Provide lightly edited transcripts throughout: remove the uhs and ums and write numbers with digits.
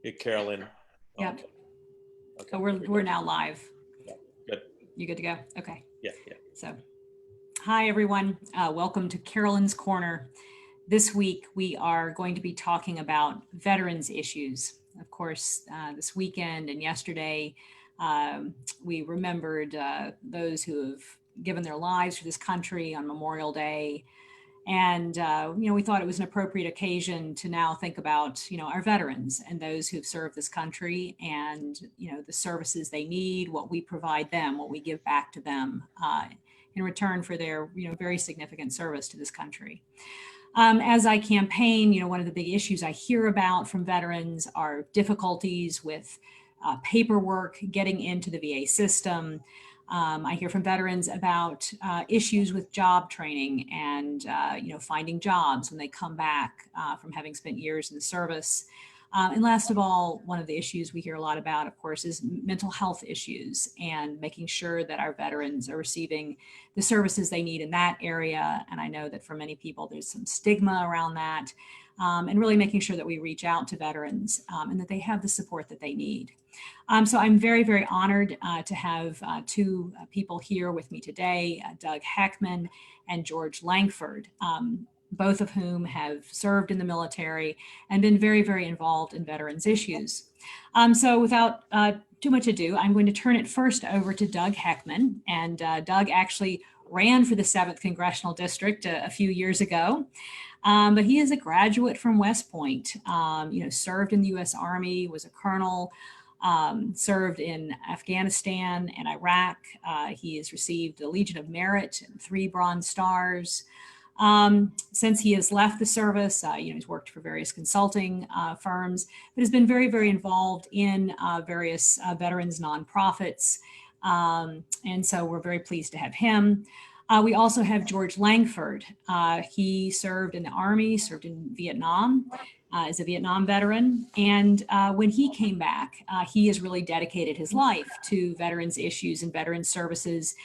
Hey, Carolyn. Yeah. Okay. Okay. Oh, we're now live. Yeah. Good. You good to go? Okay. Yeah. So, hi everyone. Welcome to Carolyn's Corner. This week we are going to be talking about veterans issues. Of course, this weekend and yesterday we remembered those who have given their lives for this country on Memorial Day. And, we thought it was an appropriate occasion to now think about, our veterans and those who've served this country and, the services they need, what we provide them, what we give back to them in return for their, very significant service to this country. As I campaign, one of the big issues I hear about from veterans are difficulties with paperwork, getting into the VA system. I hear from veterans about issues with job training and, finding jobs when they come back from having spent years in the service. And last of all, one of the issues we hear a lot about, of course, is mental health issues and making sure that our veterans are receiving the services they need in that area. And I know that for many people, there's some stigma around that, and really making sure that we reach out to veterans and that they have the support that they need. So I'm very, very honored to have two people here with me today, Doug Heckman and George Langford, both of whom have served in the military and been very, very involved in veterans issues. So without too much ado, I'm going to turn it first over to Doug Heckman. And Doug actually ran for the 7th Congressional District a few years ago. But he is a graduate from West Point, served in the U.S. Army, was a colonel, served in Afghanistan and Iraq. He has received the Legion of Merit and 3 Bronze Stars. Since he has left the service, he's worked for various consulting firms, but has been very, very involved in various veterans nonprofits. And so we're very pleased to have him. We also have George Langford. He served in the Army, served in Vietnam as a Vietnam veteran. And when he came back, he has really dedicated his life to veterans issues and veterans services.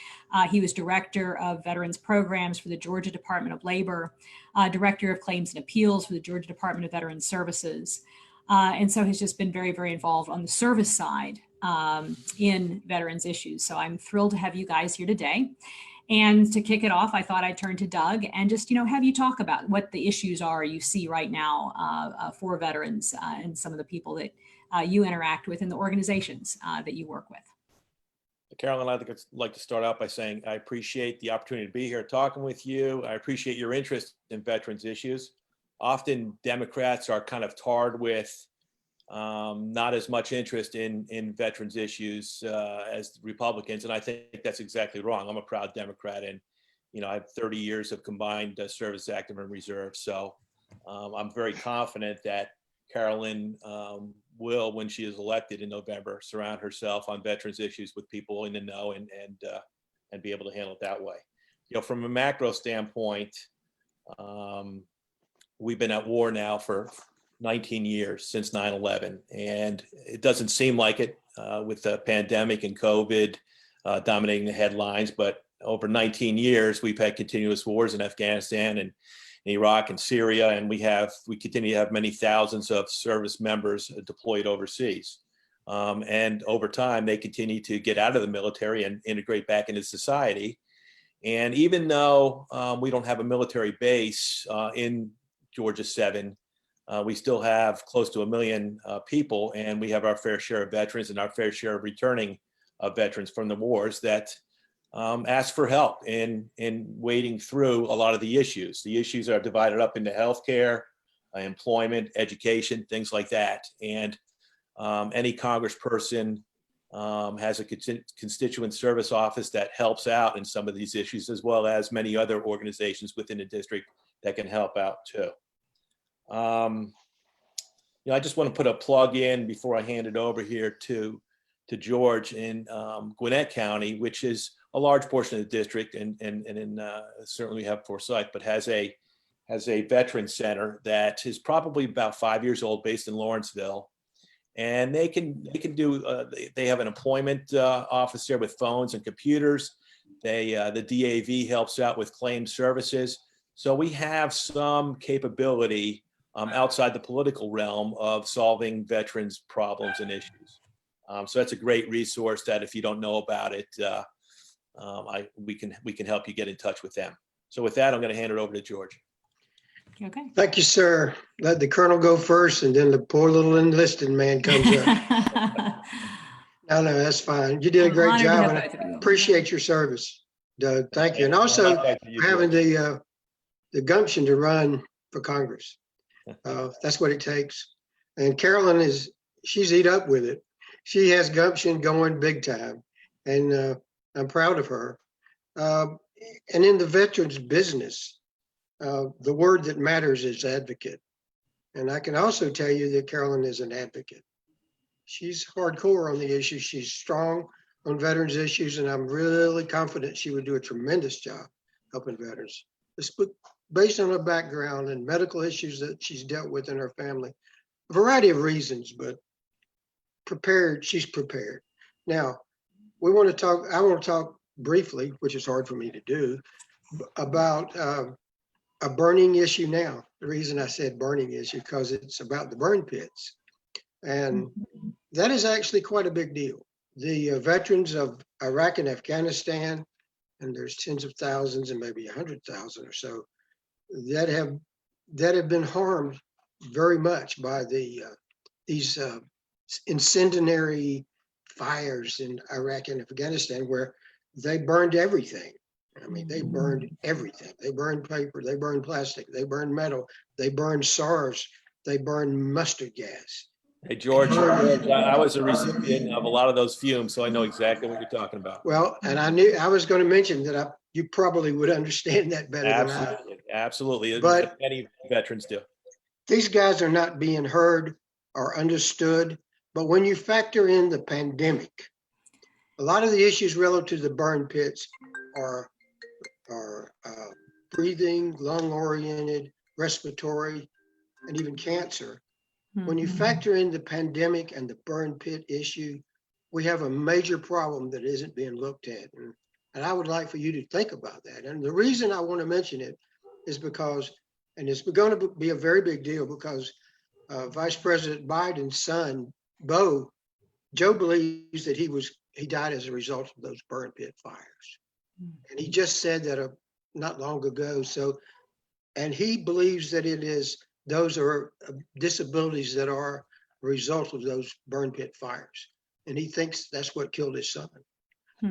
He was director of veterans programs for the Georgia Department of Labor, director of claims and appeals for the Georgia Department of Veterans Services. And so he's just been very, very involved on the service side in veterans issues. So I'm thrilled to have you guys here today. And to kick it off, I thought I'd turn to Doug and just, have you talk about what the issues are you see right now for veterans and some of the people that you interact with in the organizations that you work with. Carolyn, I'd like to start out by saying I appreciate the opportunity to be here talking with you. I appreciate your interest in veterans issues. Often Democrats are kind of tarred with not as much interest in veterans issues as Republicans, and I think that's exactly wrong. I'm a proud Democrat, and I have 30 years of combined service, active, and reserve. So I'm very confident that Carolyn will, when she is elected in November, surround herself on veterans issues with people in the know and be able to handle it that way. From a macro standpoint, we've been at war now for 19 years, since 9/11, and it doesn't seem like it with the pandemic and COVID dominating the headlines, but over 19 years we've had continuous wars in Afghanistan and in Iraq and Syria, and we continue to have many thousands of service members deployed overseas, and over time they continue to get out of the military and integrate back into society. And even though we don't have a military base in Georgia 7, we still have close to 1 million people, and we have our fair share of veterans and our fair share of returning veterans from the wars that ask for help in wading through a lot of the issues. The issues are divided up into healthcare, employment, education, things like that. And any congressperson has a constituent service office that helps out in some of these issues, as well as many other organizations within the district that can help out too. I just want to put a plug in before I hand it over here to George in Gwinnett County, which is a large portion of the district, and certainly we have Forsyth, but has a veteran center that is probably about 5 years old, based in Lawrenceville, and they have an employment office there with phones and computers. The DAV helps out with claim services, so we have some capability outside the political realm of solving veterans' problems and issues. So that's a great resource that if you don't know about it, we can help you get in touch with them. So with that, I'm going to hand it over to George. Okay. Thank you, sir. Let the colonel go first, and then the poor little enlisted man comes up. No, that's fine. You did a great job, and I appreciate your service, Doug. Thank you. And also having the gumption to run for Congress. That's what it takes. And Carolyn she's eat up with it. She has gumption going big time, and I'm proud of her. And in the veterans business, the word that matters is advocate. And I can also tell you that Carolyn is an advocate. She's hardcore on the issue. She's strong on veterans issues, and I'm really confident she would do a tremendous job helping veterans. It's based on her background and medical issues that she's dealt with in her family, a variety of reasons, but she's prepared. Now, I want to talk briefly, which is hard for me to do, about a burning issue now. The reason I said burning issue because it's about the burn pits. And that is actually quite a big deal. The veterans of Iraq and Afghanistan, and there's tens of thousands and maybe 100,000 or so, that have been harmed very much by these incendiary fires in Iraq and Afghanistan, where they burned everything. I mean, they burned everything. They burned paper, they burned plastic, they burned metal, they burned SARS, they burned mustard gas. Hey, George, I was a recipient of a lot of those fumes, so I know exactly what you're talking about. Well, and I knew I was going to mention that you probably would understand that better than I. Absolutely. But many veterans do. These guys are not being heard or understood. But when you factor in the pandemic, a lot of the issues relative to the burn pits are breathing, lung-oriented, respiratory, and even cancer. When you factor in the pandemic and the burn pit issue, we have a major problem that isn't being looked at. And I would like for you to think about that. And the reason I want to mention it is because, and it's going to be a very big deal because Vice President Biden's son, Joe believes that he died as a result of those burn pit fires. And he just said that not long ago. So, and he believes that those are disabilities that are a result of those burn pit fires. And he thinks that's what killed his son.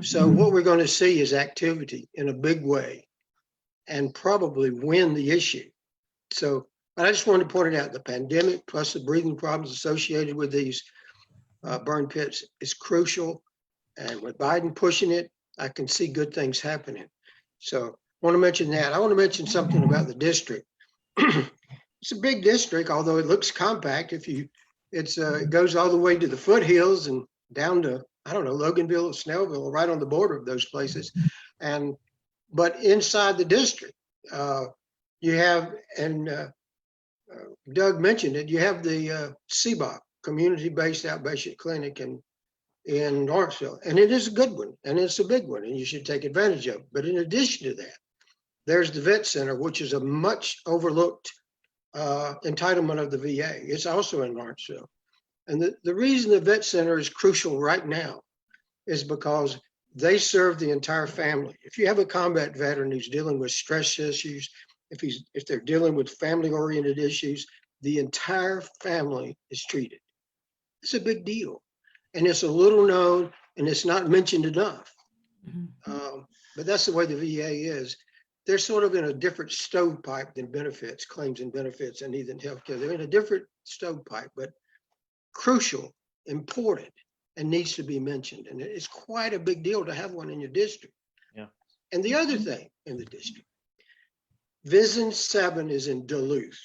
So what we're going to see is activity in a big way and probably win the issue. So, but I just wanted to point it out, the pandemic plus the breathing problems associated with these burn pits is crucial. And with Biden pushing it, I can see good things happening. So I want to mention that. I want to mention something about the district. It's a big district, although it looks compact. It goes all the way to the foothills and down to, I don't know, Loganville or Snellville, right on the border of those places. But inside the district, you have, and Doug mentioned it, you have the CBOC, Community-Based Outpatient Clinic in Lawrenceville. And it is a good one, and it's a big one, and you should take advantage of it. But in addition to that, there's the Vet Center, which is a much overlooked entitlement of the VA. It's also in Lawrenceville. And the reason the Vet Center is crucial right now is because they serve the entire family. If you have a combat veteran who's dealing with stress issues, if they're dealing with family-oriented issues, the entire family is treated. It's a big deal. And it's a little known, and it's not mentioned enough. But that's the way the VA is. They're sort of in a different stovepipe than benefits, claims and benefits, and even healthcare. They're in a different stovepipe, but crucial, important, and needs to be mentioned. And it's quite a big deal to have one in your district. Yeah. And the other thing in the district, Vision 7 is in Duluth.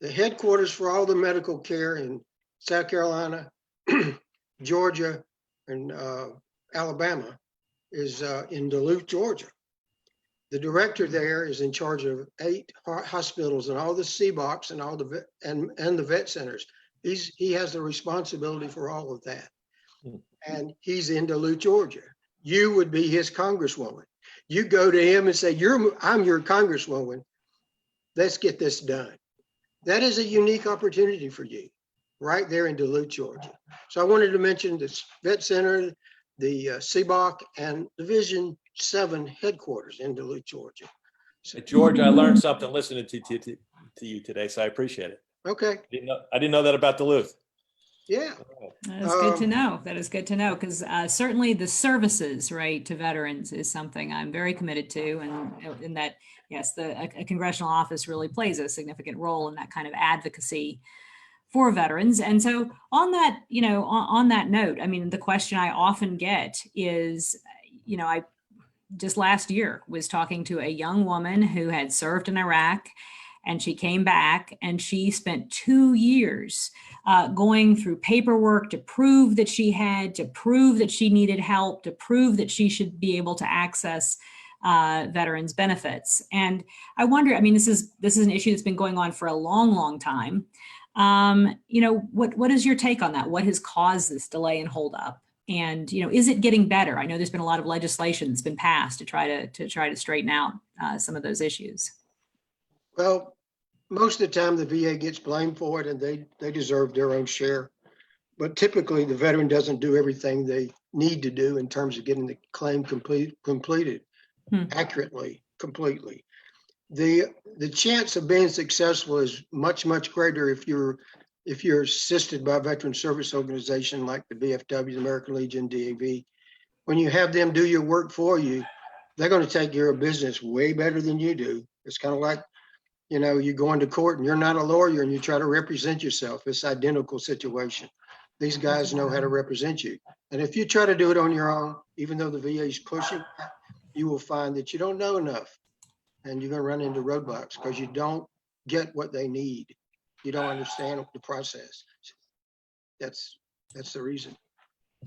The headquarters for all the medical care in South Carolina, Georgia, and Alabama is in Duluth, Georgia. The director there is in charge of 8 hospitals and all the CBOCs and all the vet centers. He has the responsibility for all of that. And he's in Duluth, Georgia. You would be his congresswoman. You go to him and say, I'm your congresswoman. Let's get this done. that is a unique opportunity for you right there in Duluth, Georgia. So I wanted to mention this vet center, the CBOC, and Division 7 headquarters in Duluth, Georgia. So, George, I learned something listening to you today, so I appreciate it. Okay. I didn't know that about Duluth. Yeah. That is good to know. That is good to know, because certainly the services, right, to veterans is something I'm very committed to, and in that, yes, a congressional office really plays a significant role in that kind of advocacy for veterans. And so on that, on that note, I mean, the question I often get is, I just last year was talking to a young woman who had served in Iraq, and she came back and she spent 2 years going through paperwork to prove that she needed help, to prove that she should be able to access veterans benefits. And I wonder, I mean, this is an issue that's been going on for a long, long time. What is your take on that? What has caused this delay and holdup? And, is it getting better? I know there's been a lot of legislation that's been passed to try to straighten out some of those issues. Well, most of the time the VA gets blamed for it, and they deserve their own share. But typically the veteran doesn't do everything they need to do in terms of getting the claim completed accurately, completely. The chance of being successful is much, much greater if you're assisted by a veteran service organization like the VFW, the American Legion, DAV. When you have them do your work for you, they're going to take care of business way better than you do. It's kind of like, you go into court and you're not a lawyer and you try to represent yourself. It's identical situation. These guys know how to represent you. And if you try to do it on your own, even though the VA is pushing, you will find that you don't know enough, and you're going to run into roadblocks because you don't get what they need. You don't understand the process. That's the reason.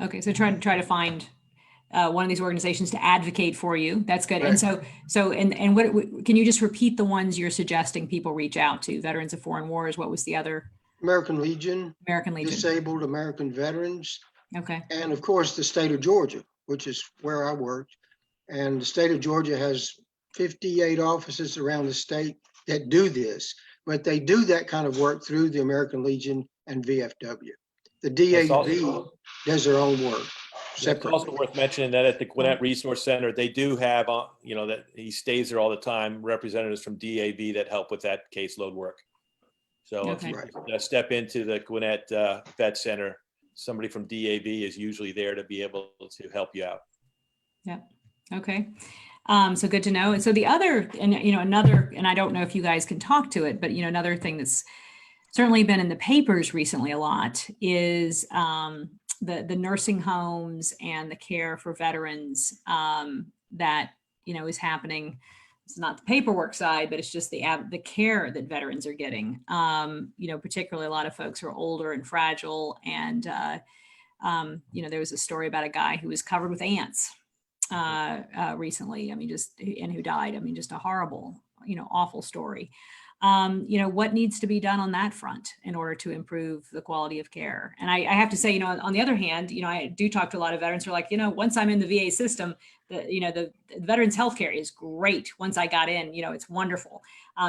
Okay, so try to find one of these organizations to advocate for you. That's good. Right. And so what can you just repeat the ones you're suggesting people reach out to? Veterans of Foreign Wars. What was the other? American Legion. Disabled American Veterans. Okay. And of course the state of Georgia, which is where I worked. And the state of Georgia has 58 offices around the state that do this, but they do that kind of work through the American Legion and VFW. The DAV does their own work separately. It's also worth mentioning that at the Gwinnett Resource Center, they do have, that he stays there all the time, representatives from DAV that help with that caseload work. So if you step into the Gwinnett Vet Center, somebody from DAV is usually there to be able to help you out. Yeah. Okay. So good to know. And so the other, and another, and I don't know if you guys can talk to it, but another thing that's certainly been in the papers recently a lot is the nursing homes and the care for veterans that is happening. It's not the paperwork side, but it's just the care that veterans are getting. Particularly a lot of folks who are older and fragile, and there was a story about a guy who was covered with ants recently. And who died. Just a horrible, awful story. What needs to be done on that front in order to improve the quality of care? And I have to say, on the other hand, I do talk to a lot of veterans who are like, once I'm in the VA system, the veterans healthcare is great. Once I got in, it's wonderful.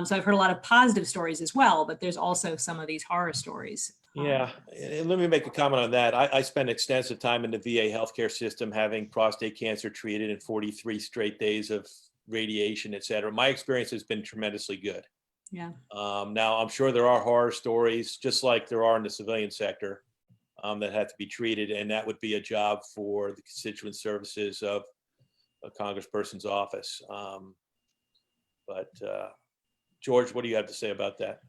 So I've heard a lot of positive stories as well, but there's also some of these horror stories. Yeah, and let me make a comment on that. I spent extensive time in the VA healthcare system, having prostate cancer treated in 43 straight days of radiation, et cetera. My experience has been tremendously good. Yeah. Now, I'm sure there are horror stories, just like there are in the civilian sector, that have to be treated, and that would be a job for the constituent services of a congressperson's office. But George, what do you have to say about that?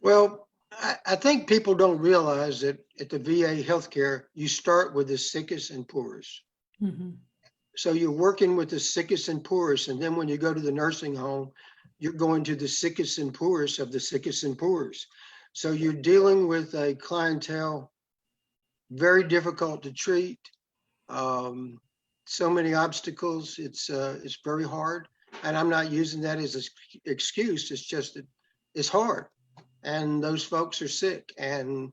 Well, I think people don't realize that at the VA healthcare, you start with the sickest and poorest. Mm-hmm. So you're working with the sickest and poorest, and then when you go to the nursing home, you're going to the sickest and poorest of the sickest and poorest. So you're dealing with a clientele very difficult to treat. So many obstacles. It's very hard, and I'm not using that as an excuse. It's just that it's hard, and those folks are sick and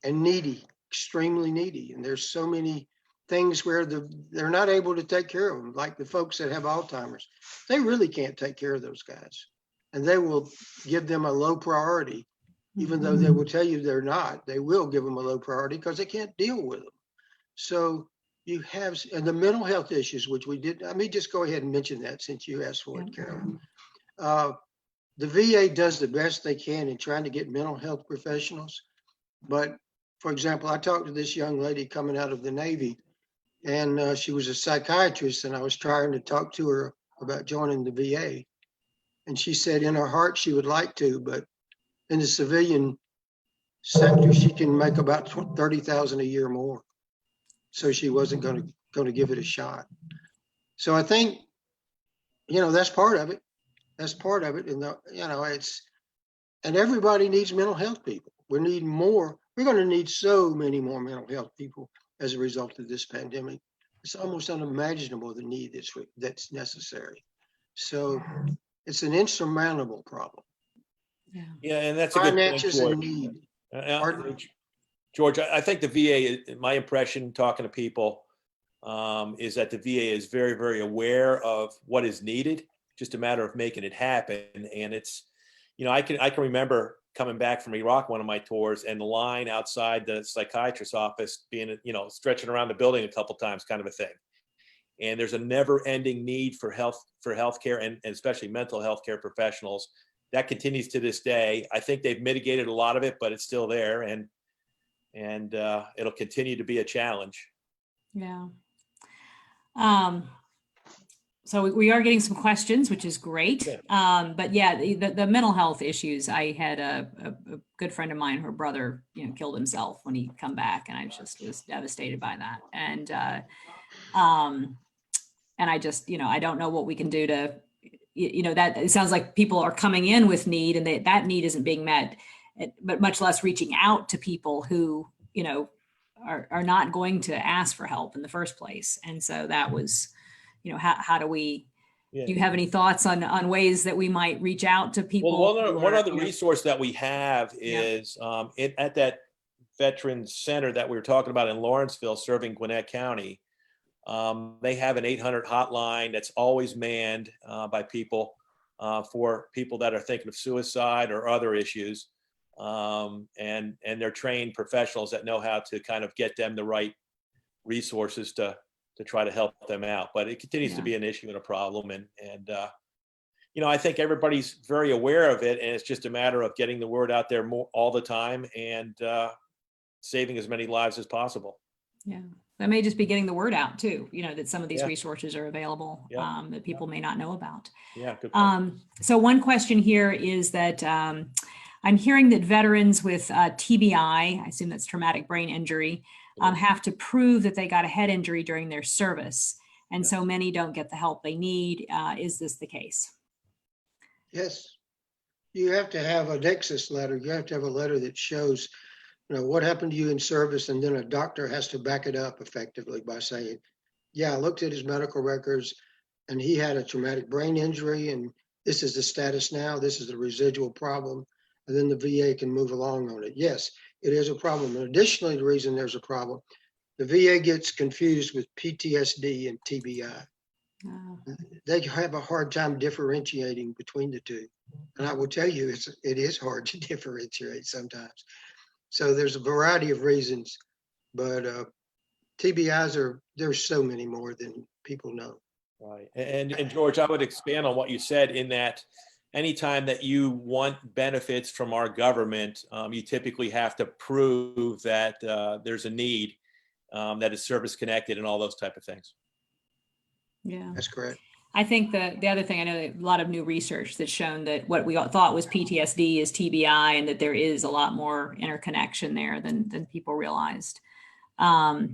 needy, extremely needy. And there's so many things where they're not able to take care of them, like the folks that have Alzheimer's. They really can't take care of those guys, and they will give them a low priority even though they will tell you they're not. They will give them a low priority because they can't deal with them. So you have, and the mental health issues, which we did. Let me just go ahead and mention that since you asked for it, Carolyn. The VA does the best they can in trying to get mental health professionals. But for example, I talked to this young lady coming out of the Navy, and she was a psychiatrist, and I was trying to talk to her about joining the VA. And she said in her heart she would like to, but in the civilian sector, she can make about 30,000 a year more. So she wasn't going to give it a shot. So I think, that's part of it. That's part of it. And, and everybody needs mental health people. We need more. We're going to need so many more mental health people as a result of this pandemic. It's almost unimaginable the need that's necessary. So it's an insurmountable problem. Yeah, and that's a good point, Finances and George. need. George, I think the VA, my impression talking to people, is that the VA is very, very aware of what is needed, just a matter of making it happen. And it's, I can remember coming back from Iraq, one of my tours, and the line outside the psychiatrist's office being, stretching around the building a couple times, kind of a thing. And there's a never-ending need for healthcare and especially mental health care professionals. That continues to this day. I think they've mitigated a lot of it, but it's still there, and it'll continue to be a challenge. Yeah. So we are getting some questions, which is great. But yeah, the mental health issues. I had a good friend of mine, her brother, killed himself when he come back, and I just was devastated by that. And I just, I don't know what we can do to, that it sounds like people are coming in with need, and that need isn't being met, but much less reaching out to people who, are not going to ask for help in the first place. And so that was, how do we, do you have any thoughts on ways that we might reach out to people? Well, one other resource that we have is at that Veterans Center that we were talking about in Lawrenceville, serving Gwinnett County. They have an 800 hotline that's always manned by people for people that are thinking of suicide or other issues. And they're trained professionals that know how to kind of get them the right resources to try to help them out. But it continues to be an issue and a problem. And I think everybody's very aware of it, and it's just a matter of getting the word out there more all the time and saving as many lives as possible. Yeah. That may just be getting the word out too, that some of these resources are available that people may not know about. Yeah. Good point. So one question here is that I'm hearing that veterans with TBI, I assume that's traumatic brain injury, have to prove that they got a head injury during their service. And so many don't get the help they need. Is this the case? Yes. You have to have a nexus letter. You have to have a letter that shows what happened to you in service, and then a doctor has to back it up effectively by saying, yeah, I looked at his medical records and he had a traumatic brain injury, and this is the status now, this is the residual problem, and then the VA can move along on it. Yes, it is a problem. And additionally, the reason there's a problem, the VA gets confused with PTSD and TBI. They have a hard time differentiating between the two. And I will tell you, it is hard to differentiate sometimes. So there's a variety of reasons, but TBIs there's so many more than people know. Right. And George, I would expand on what you said in that anytime that you want benefits from our government, you typically have to prove that there's a need that is service connected and all those type of things. Yeah, that's correct. I think the other thing, I know a lot of new research that's shown that what we thought was PTSD is TBI, and that there is a lot more interconnection there than people realized. So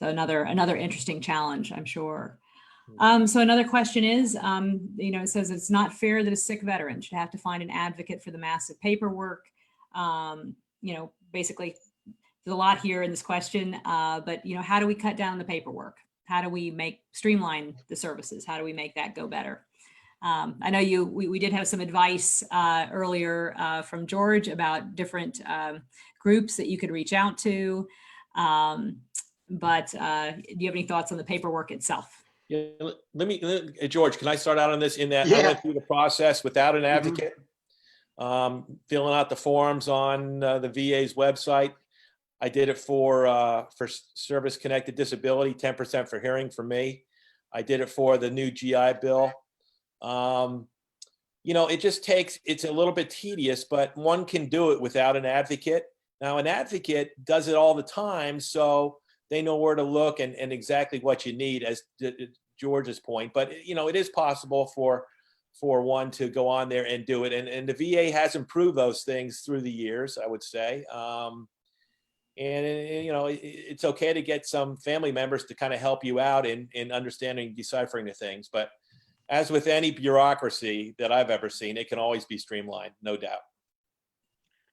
another interesting challenge, I'm sure. So another question is, it says it's not fair that a sick veteran should have to find an advocate for the massive paperwork. Basically, there's a lot here in this question, but how do we cut down the paperwork? How do we streamline the services? How do we make that go better? I know we did have some advice earlier from George about different groups that you could reach out to. But do you have any thoughts on the paperwork itself? Yeah, George, can I start out on this in that I went through the process without an advocate? filling out the forms on the VA's website. I did it for service-connected disability, 10% for hearing for me. I did it for the new GI Bill. It just it's a little bit tedious, but one can do it without an advocate. Now, an advocate does it all the time, so they know where to look and exactly what you need, as George's point. But, it is possible for one to go on there and do it. And the VA has improved those things through the years, I would say. It's okay to get some family members to kind of help you out in understanding, deciphering the things. But as with any bureaucracy that I've ever seen, it can always be streamlined, no doubt.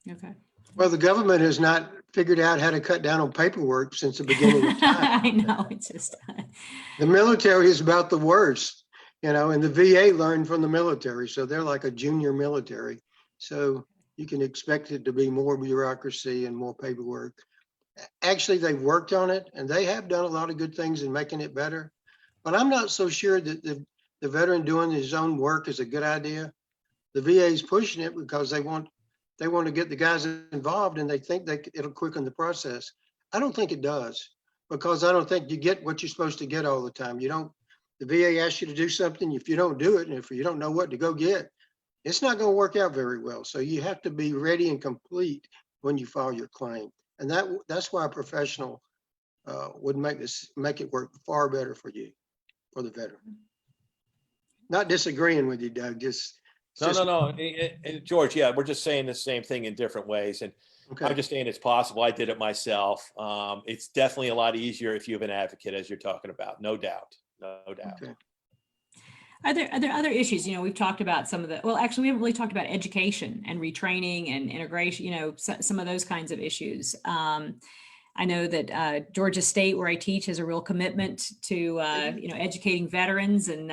Okay. Well, the government has not figured out how to cut down on paperwork since the beginning of time. I know, it's just The military is about the worst, and the VA learned from the military, so they're like a junior military. So you can expect it to be more bureaucracy and more paperwork. Actually, they've worked on it, and they have done a lot of good things in making it better. But I'm not so sure that the veteran doing his own work is a good idea. The VA is pushing it because they want to get the guys involved, and they think it'll quicken the process. I don't think it does, because I don't think you get what you're supposed to get all the time. The VA asks you to do something. If you don't do it, and if you don't know what to go get, it's not going to work out very well. So you have to be ready and complete when you file your claim. And that's why a professional would make it work far better for you, for the veteran. Not disagreeing with you, Doug. No. George, yeah, we're just saying the same thing in different ways. And Okay. I'm just saying it's possible. I did it myself. It's definitely a lot easier if you have an advocate, as you're talking about. No doubt. No doubt. Okay. Are there other issues? We've talked about some of well, actually, we haven't really talked about education and retraining and integration, some of those kinds of issues. I know that Georgia State, where I teach, has a real commitment to, educating veterans and,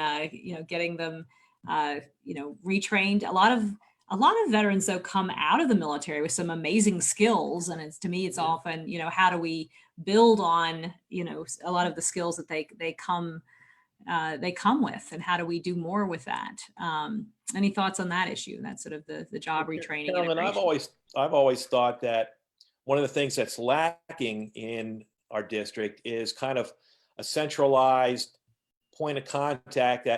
getting them, retrained. A lot of veterans, though, come out of the military with some amazing skills. And to me, it's often, how do we build on, a lot of the skills that they come with, and how do we do more with that? Any thoughts on that issue? That's sort of the job retraining. Carolyn, I've always thought that one of the things that's lacking in our district is kind of a centralized point of contact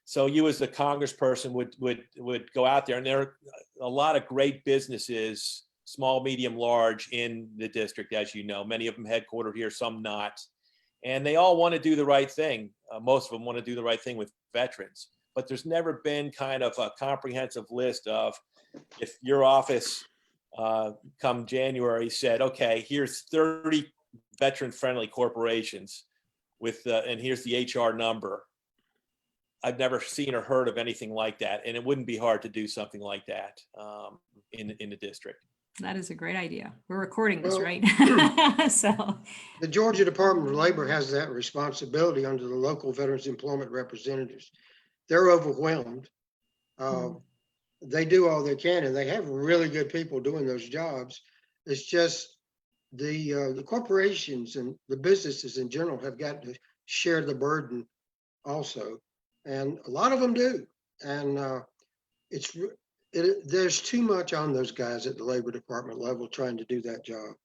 so you as the congressperson would go out there, and there are a lot of great businesses, small, medium, large, in the district, as you know, many of them headquartered here, some not. And they all want to do the right thing. Most of them want to do the right thing with veterans, but there's never been kind of a comprehensive list of, if your office come January said, okay, here's 30 veteran-friendly corporations and here's the HR number. I've never seen or heard of anything like that, and it wouldn't be hard to do something like that in the district. That is a great idea. We're recording this, right? So the Georgia Department of Labor has that responsibility under the local Veterans Employment Representatives. They're overwhelmed. They do all they can, and they have really good people doing those jobs. It's just the corporations and the businesses in general have got to share the burden also. And a lot of them do. And there's too much on those guys at the Labor Department level trying to do that job.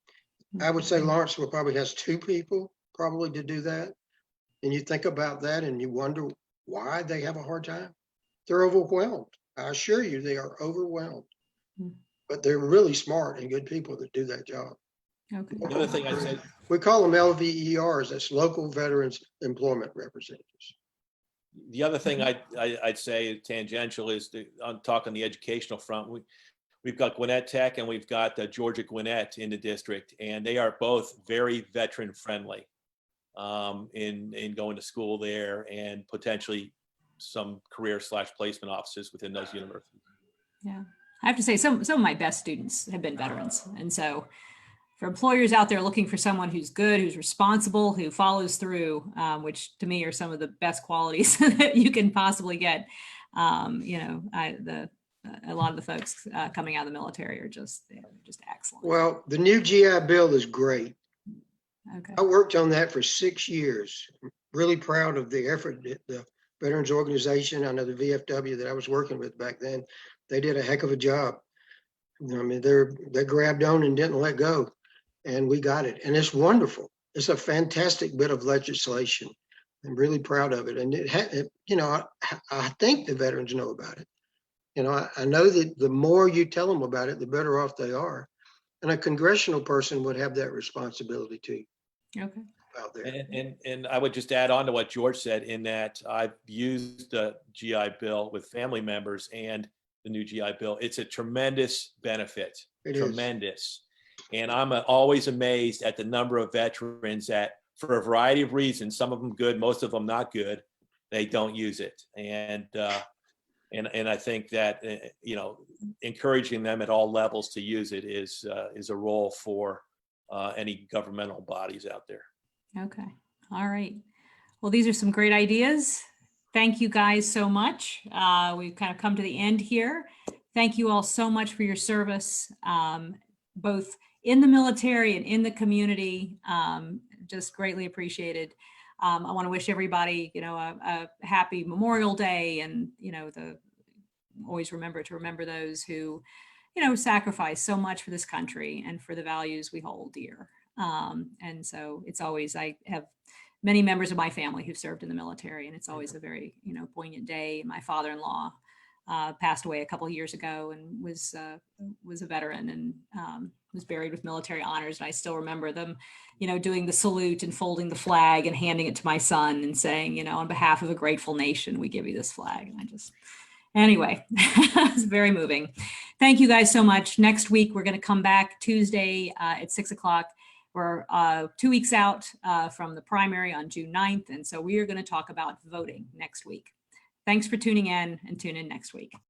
I would say Lawrenceville probably has 2 people probably to do that. And you think about that and you wonder why they have a hard time. They're overwhelmed. I assure you, they are overwhelmed. But they're really smart and good people that do that job. Okay. The other thing I said, we call them LVERs. That's local Veterans Employment Representatives. The other thing I'd say tangential is on talking the educational front. We've got Gwinnett Tech and we've got Georgia Gwinnett in the district, and they are both very veteran friendly in going to school there, and potentially some career/placement offices within those universities. Yeah, I have to say some of my best students have been veterans, and so for employers out there looking for someone who's good, who's responsible, who follows through, which to me are some of the best qualities that you can possibly get. A lot of the folks coming out of the military are just excellent. Well, the new GI Bill is great. Okay. I worked on that for 6 years. I'm really proud of the effort that the Veterans Organization, I know the VFW that I was working with back then, they did a heck of a job. I mean, they grabbed on and didn't let go, and we got it. And it's wonderful. It's a fantastic bit of legislation. I'm really proud of it. And I think the veterans know about it. I know that the more you tell them about it, the better off they are. And a congressional person would have that responsibility too. Okay. Out there. And I would just add on to what George said, in that I've used the GI Bill with family members and the new GI Bill. It's a tremendous benefit. It tremendous. is. And I'm always amazed at the number of veterans that, for a variety of reasons, some of them good, most of them not good, they don't use it. And I think that encouraging them at all levels to use it is a role for any governmental bodies out there. Okay. All right. Well, these are some great ideas. Thank you guys so much. We've kind of come to the end here. Thank you all so much for your service, both in the military and in the community. Just greatly appreciated. I want to wish everybody, a happy Memorial Day, and, always remember those who, sacrifice so much for this country and for the values we hold dear. And so it's always, I have many members of my family who served in the military, and it's always a very, poignant day. My father-in-law passed away a couple of years ago and was a veteran, and was buried with military honors. And I still remember them, doing the salute and folding the flag and handing it to my son and saying, on behalf of a grateful nation, we give you this flag. And anyway, it's very moving. Thank you guys so much. Next week, we're going to come back Tuesday at 6 o'clock. We're 2 weeks out from the primary on June 9th. And so we are going to talk about voting next week. Thanks for tuning in, and tune in next week.